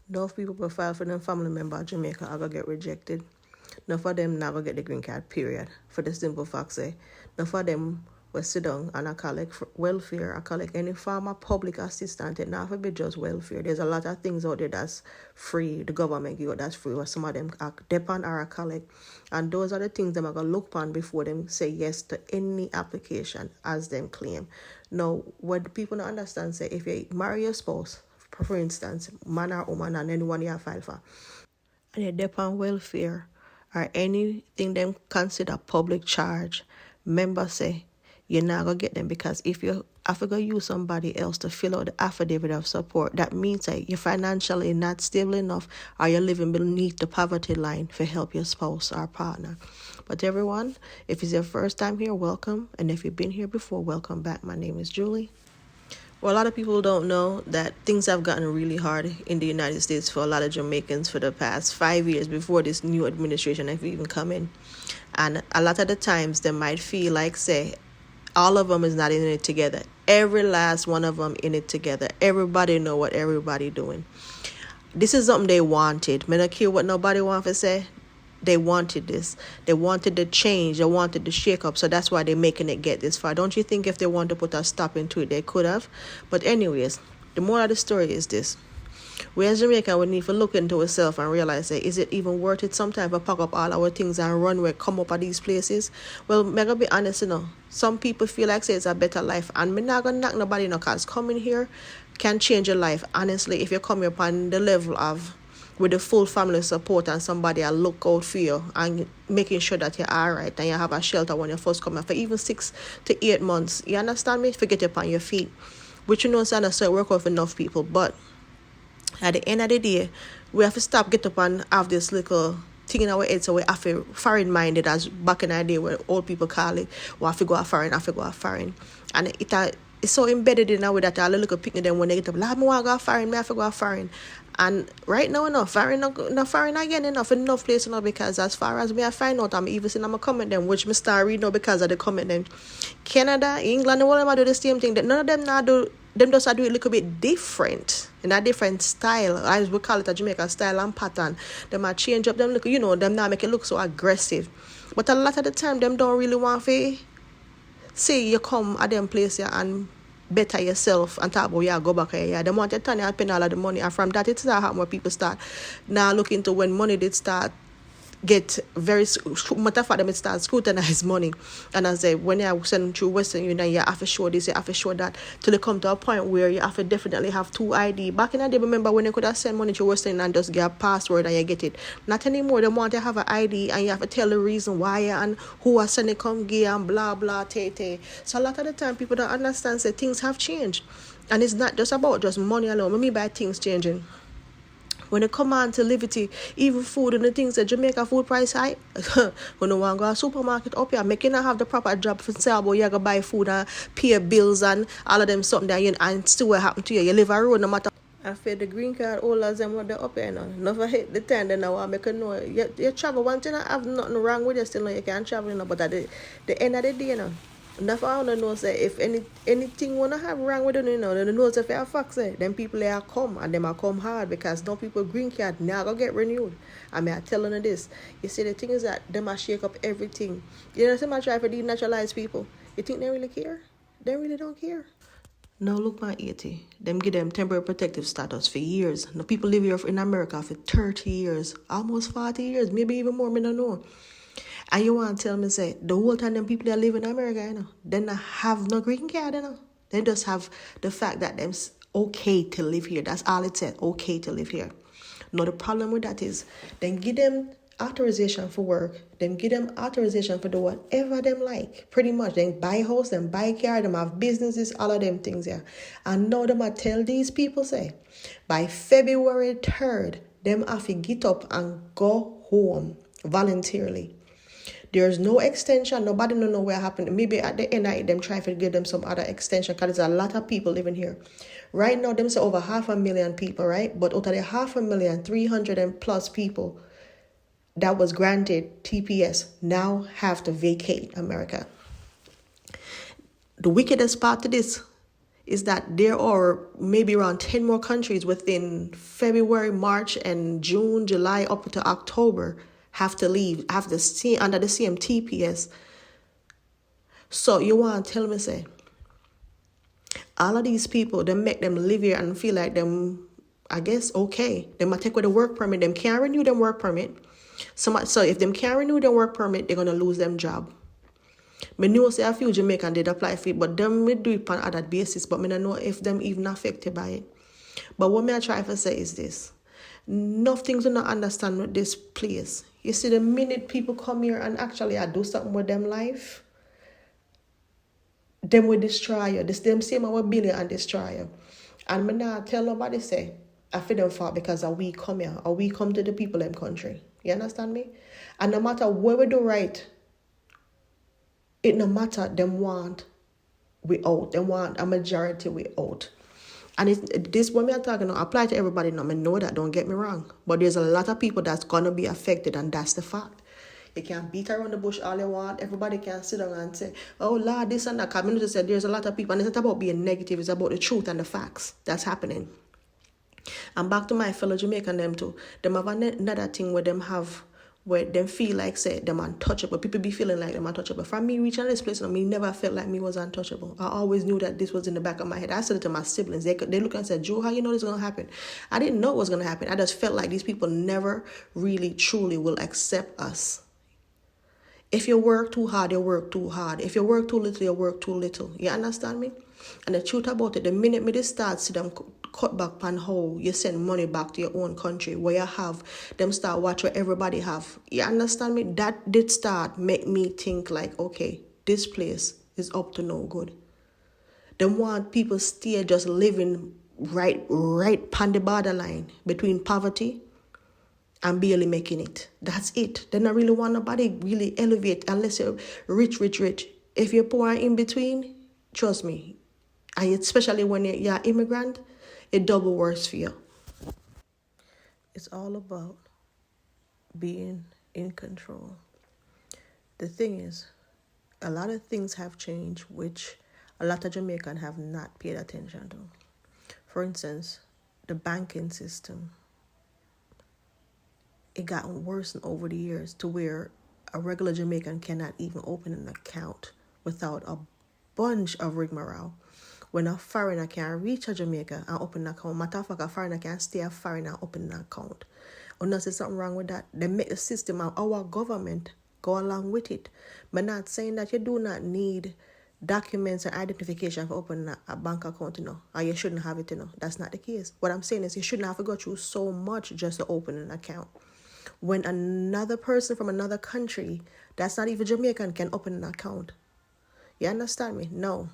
Enough people profile for them family member of Jamaica are going to get rejected. Enough of them not going to get the green card, period. For the simple fact, say, enough of them will sit down and I collect welfare, I collect any form of public assistance. It not be just welfare. There's a lot of things out there that's free. The government give out that's free, where some of them depend or collect. And those are the things them are going to look upon before them say yes to any application as them claim. Now, what people don't understand, say, if you marry your spouse, for instance, man or woman, and anyone you have filed for, and you depend on welfare or anything them consider public charge, members say you're not going to get them, because if you have to go use somebody else to fill out the affidavit of support, that means that you're financially not stable enough or you're living beneath the poverty line for help your spouse or partner. But everyone, if it's your first time here, welcome. And if you've been here before, welcome back. My name is Julie. Well, a lot of people don't know that things have gotten really hard in the United States for a lot of Jamaicans for the past 5 years before this new administration have even come in. And a lot of the times they might feel like, say, all of them is not in it together. Every last one of them in it together. Everybody know what everybody doing. This is something they wanted. I don't care what nobody wants to say. They wanted this. They wanted the change. They wanted the shake-up. So that's why they're making it get this far. Don't you think if they want to put a stop into it, they could have? But anyways, the moral of the story is this. We as Jamaica, we need to look into ourselves and realize that is it even worth it sometimes to pack up all our things and run where come up at these places? Well, I'm going to be honest, some people feel like say it's a better life, and I'm not going to knock nobody, because coming here can change your life. Honestly, if you come here upon the level of with the full family support and somebody will look out for you and making sure that you're all right and you have a shelter when you first come in for even 6 to 8 months. You understand me? Forget it on your feet. Which it's not so work out for enough people. But at the end of the day, we have to stop, get up and have this little thing in our head, so we have to foreign minded, as back in the day where old people call it, we have to go foreign. And it's so embedded in our way that all the little picking them when they get up, I want to go foreign, I have to go foreign. And right now, foreign again, enough place, because as far as me I find out, I'm even seeing I'm a comment them, which me start reading now because of the comment them. Canada, England, all of them do the same thing. None of them now do, them just do it a little bit different, in a different style, as we call it a Jamaica style and pattern. Them might change up them look, them now make it look so aggressive. But a lot of the time, them don't really want to say you come at them place here and better yourself and talk about go back here. They want to turn and spend all of the money, and from that it start happening where people start now looking to when money did start get very matter for them, it starts scrutinize money. And as I when you send through Western Union, you have to show this, you have to show that, till they come to a point where you have to definitely have 2 ID. Back in the day, remember when you could have sent money to Western Union and just get a password and you get it. Not anymore. They want to have an ID and you have to tell the reason why and who are sending come give and blah blah tay. So a lot of the time people don't understand that things have changed, and it's not just about just money alone. What I mean by things changing, when it come on to liberty, even food and the things that Jamaica food price high, when you want to go to a supermarket up here, making not have the proper job for say about you go buy food and pay bills and all of them something that and still what happen to you. You live a road no matter. I feel the green card holders them what they up here now. Never hit the time then now I make you know you travel. One thing I have nothing wrong with you, still know you can travel, but at the end of the day, enough I want to know say if anything wanna have wrong with them, they know if you have facts them people they are come and them are come hard, because no people green card now go get renewed. I mean I telling you this. You see the thing is that them are shake up everything. So much try for denaturalize people. You think they really care? They really don't care. Now look at Haiti. Them give them temporary protective status for years. Now people live here in America for 30 years, almost 40 years, maybe even more, I don't know. And you want to tell me, say, the whole time them people that live in America, they not have no green card, They just have the fact that them's okay to live here. That's all it said, okay to live here. Now, the problem with that is, then give them authorization for work, then give them authorization for do whatever them like, pretty much. Then buy house, then buy car, them have businesses, all of them things here. And now them I tell these people, say, by February 3rd, them have to get up and go home voluntarily. There's no extension. Nobody don't know what happened. Maybe at the end of them try to give them some other extension, because there's a lot of people living here. Right now, them say over 500,000 people, right? But out of the 500,000, 300 and plus people that was granted TPS now have to vacate America. The wickedest part to this is that there are maybe around 10 more countries within February, March, and June, July, up to October have to leave, have to stay under the same TPS. So you want to tell me, say, all of these people, they make them live here and feel like them, I guess, okay. They might take away the work permit. Them can't renew them work permit. So if them can't renew their work permit, they're going to lose them job. Me know say a few Jamaican did apply for it, but them me do it on other basis, but me don't know if them even affected by it. But what me I try to say is this. Nothing to not understand with this place. You see, the minute people come here and actually I do something with them life, them will destroy you. This them same our billion and destroy you. And me not tell nobody say, I feel them fault because we come here or we come to the people in country. You understand me? And no matter where we do right, it no matter them want we out. Them want a majority we out. And this what me are talking about apply to everybody now. I know that, don't get me wrong. But there's a lot of people that's gonna be affected, and that's the fact. You can beat around the bush all you want. Everybody can sit down and say, oh Lord, this and that. Community said there's a lot of people, and it's not about being negative, it's about the truth and the facts that's happening. And back to my fellow Jamaican them too. Them have another thing where them feel like say them untouchable. People be feeling like them untouchable. From me reaching this place, me never felt like me was untouchable. I always knew that this was in the back of my head. I said it to my siblings. They look and said, Joe, how you know this is gonna happen? I didn't know it was gonna happen. I just felt like these people never really truly will accept us. If you work too hard, you work too hard. If you work too little, you work too little. You understand me? And the truth about it, the minute me start see them cut back on how you send money back to your own country, where you have them start watch what everybody have. You understand me? That did start make me think like, okay, this place is up to no good. They want people stay just living right on the borderline between poverty and barely making it. That's it. They don't really want nobody really elevate unless you're rich. If you're poor and in between, trust me, and especially when you're an immigrant, it double worse for you. It's all about being in control. The thing is, a lot of things have changed, which a lot of Jamaicans have not paid attention to. For instance, the banking system. It got worse over the years to where a regular Jamaican cannot even open an account without a bunch of rigmarole. When a foreigner can reach a Jamaica and open an account, matter of fact, a foreigner can stay a foreigner and open an account. Unless there's something wrong with that, they make the system and our government go along with it. But not saying that you do not need documents and identification for opening a bank account, or you shouldn't have it, That's not the case. What I'm saying is you shouldn't have to go through so much just to open an account. When another person from another country that's not even Jamaican can open an account. You understand me? No.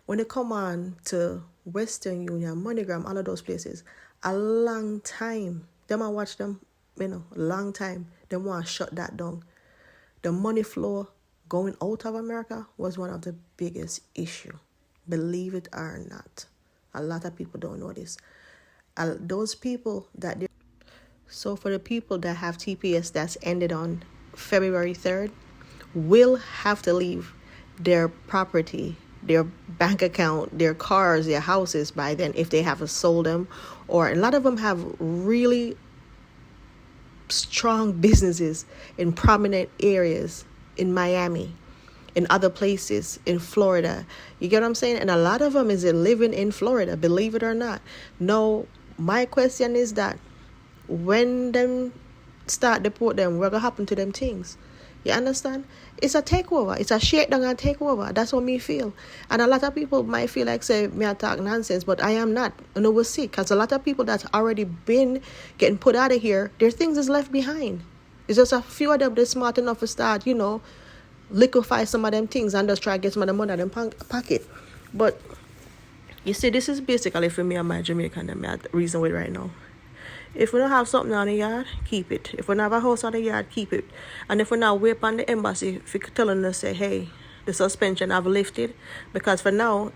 When it come on to Western Union, MoneyGram, all of those places, a long time, them I watch them, a long time, them want to shut that down. The money flow going out of America was one of the biggest issue. Believe it or not. A lot of people don't know this. Those people that... So for the people that have TPS that's ended on February 3rd, will have to leave their property, their bank account, their cars, their houses by then if they haven't sold them. Or a lot of them have really strong businesses in prominent areas in Miami, in other places, in Florida. You get what I'm saying? And a lot of them is living in Florida, believe it or not. No, my question is that when them start deport them, what gonna happen to them things? You understand? It's a takeover. It's a shakedown and takeover. That's what me feel. And a lot of people might feel like, say, me I talk nonsense, but I am not. And we'll see. Because a lot of people that's already been getting put out of here, their things is left behind. It's just a few of them that's smart enough to start, liquefy some of them things and just try to get some of the money out of them pocket. But, you see, this is basically for me and my Jamaican and my reason with right now. If we don't have something on the yard, keep it. If we don't have a house on the yard, keep it. And if we not wait on the embassy, if you're telling us, say, hey, the suspension have lifted, because for now,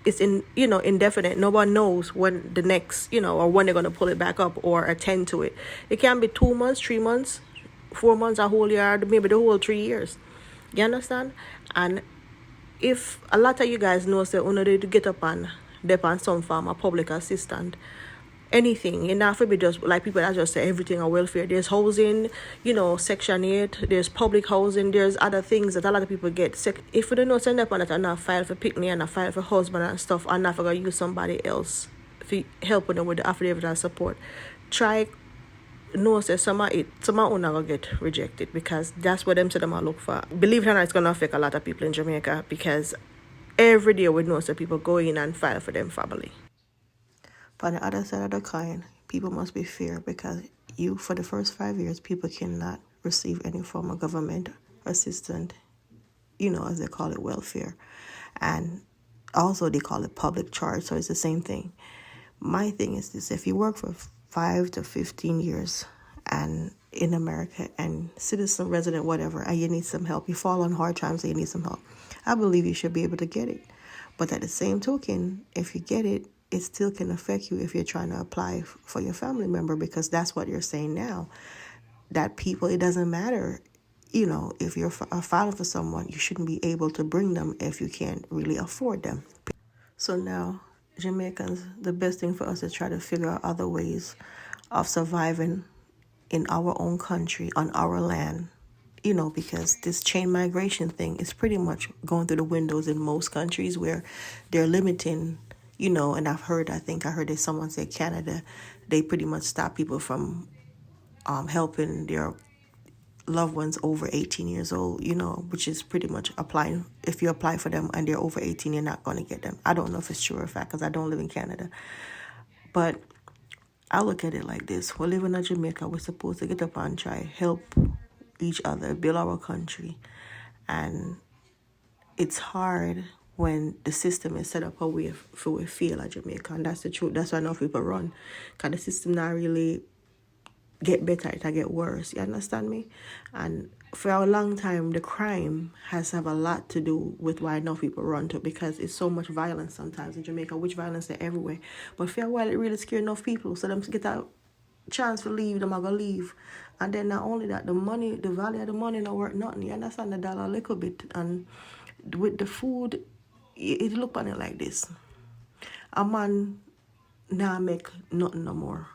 it's indefinite. Nobody knows when the next, or when they're going to pull it back up or attend to it. It can be 2 months, 3 months, 4 months, a whole year, maybe the whole 3 years. You understand? And if a lot of you guys know, say, you to get up and depend some form of public assistance, anything, you know, for be just like people that just say everything on welfare. There's housing, Section 8, there's public housing, there's other things that a lot of people get. If you don't know, send up on it and not file for picnic and not file for husband and stuff, and not for going to use somebody else for helping them with the affidavit and support, try no say some of not gonna get rejected, because that's what them say them I look for. Believe it or not, it's gonna affect a lot of people in Jamaica, because every day we know some people go in and file for them family. But on the other side of the coin, people must be fair, because for the first 5 years, people cannot receive any form of government assistance, as they call it, welfare. And also they call it public charge, so it's the same thing. My thing is this: if you work for 5 to 15 years and in America and citizen, resident, whatever, and you need some help, you fall on hard times and you need some help, I believe you should be able to get it. But at the same token, if you get it, it still can affect you if you're trying to apply for your family member, because that's what you're saying now, that people, it doesn't matter, if you're filing for someone, you shouldn't be able to bring them if you can't really afford them. So now, Jamaicans, the best thing for us is try to figure out other ways of surviving in our own country, on our land, because this chain migration thing is pretty much going through the windows in most countries where they're limiting, and I heard that someone say Canada, they pretty much stop people from helping their loved ones over 18 years old, which is pretty much applying. If you apply for them and they're over 18, you're not going to get them. I don't know if it's true or fact, because I don't live in Canada. But I look at it like this: we're living in Jamaica. We're supposed to get up and try help each other, build our country. And it's hard when the system is set up how we feel at Jamaica. And that's the truth. That's why enough people run, because the system not really get better, it get worse. You understand me? And for a long time, the crime has have a lot to do with why enough people run to, because it's so much violence sometimes in Jamaica, which violence is everywhere. But for a while, it really scared enough people, so them get a chance to leave, them are gonna leave. And then not only that, the value of the money not worth nothing. You understand? The dollar a little bit. And with the food, it look on it like this: a man now make nothing no more.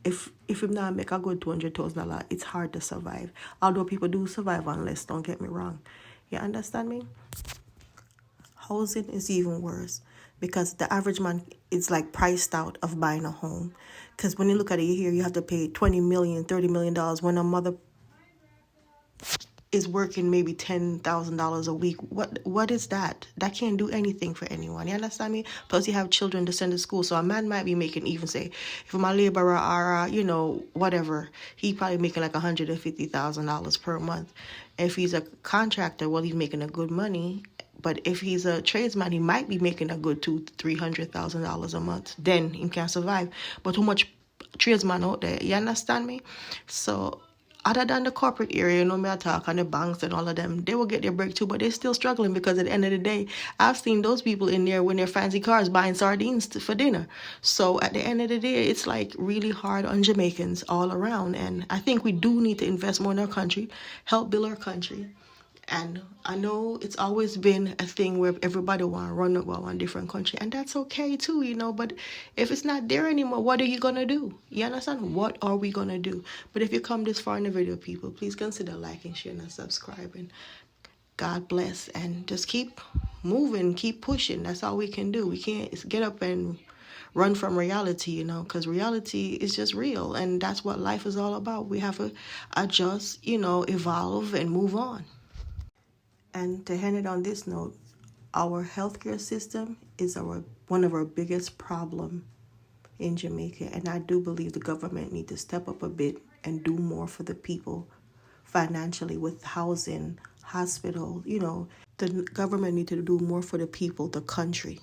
If you not make a good $200,000, it's hard to survive. Although people do survive on less, don't get me wrong. You understand me? Housing is even worse, because the average man is like priced out of buying a home. Because when you look at it here, you have to pay $20 million, $30 million when a mother is working maybe $10,000 a week. What is that? That can't do anything for anyone. You understand me? Plus you have children to send to school. So a man might be making, even say, if I'm a laborer or, whatever, he probably making like $150,000 per month. If he's a contractor, well, he's making a good money. But if he's a tradesman, he might be making a good $200,000-$300,000 a month. Then he can survive. But too much tradesman out there, you understand me? So other than the corporate area, me I talk, and the banks and all of them, they will get their break too, but they're still struggling, because at the end of the day, I've seen those people in there when they're fancy cars buying sardines for dinner. So at the end of the day, it's like really hard on Jamaicans all around. And I think we do need to invest more in our country, help build our country. And I know it's always been a thing where everybody want to run about one different country, and that's okay too, but if it's not there anymore, what are you going to do? You understand? What are we going to do? But if you come this far in the video, people, please consider liking, sharing, and subscribing. God bless, and just keep moving, keep pushing. That's all we can do. We can't get up and run from reality, because reality is just real, and that's what life is all about. We have to adjust, evolve, and move on. And to end it on this note, our healthcare system is one of our biggest problems in Jamaica. And I do believe the government need to step up a bit and do more for the people financially, with housing, hospital. The government need to do more for the people, the country.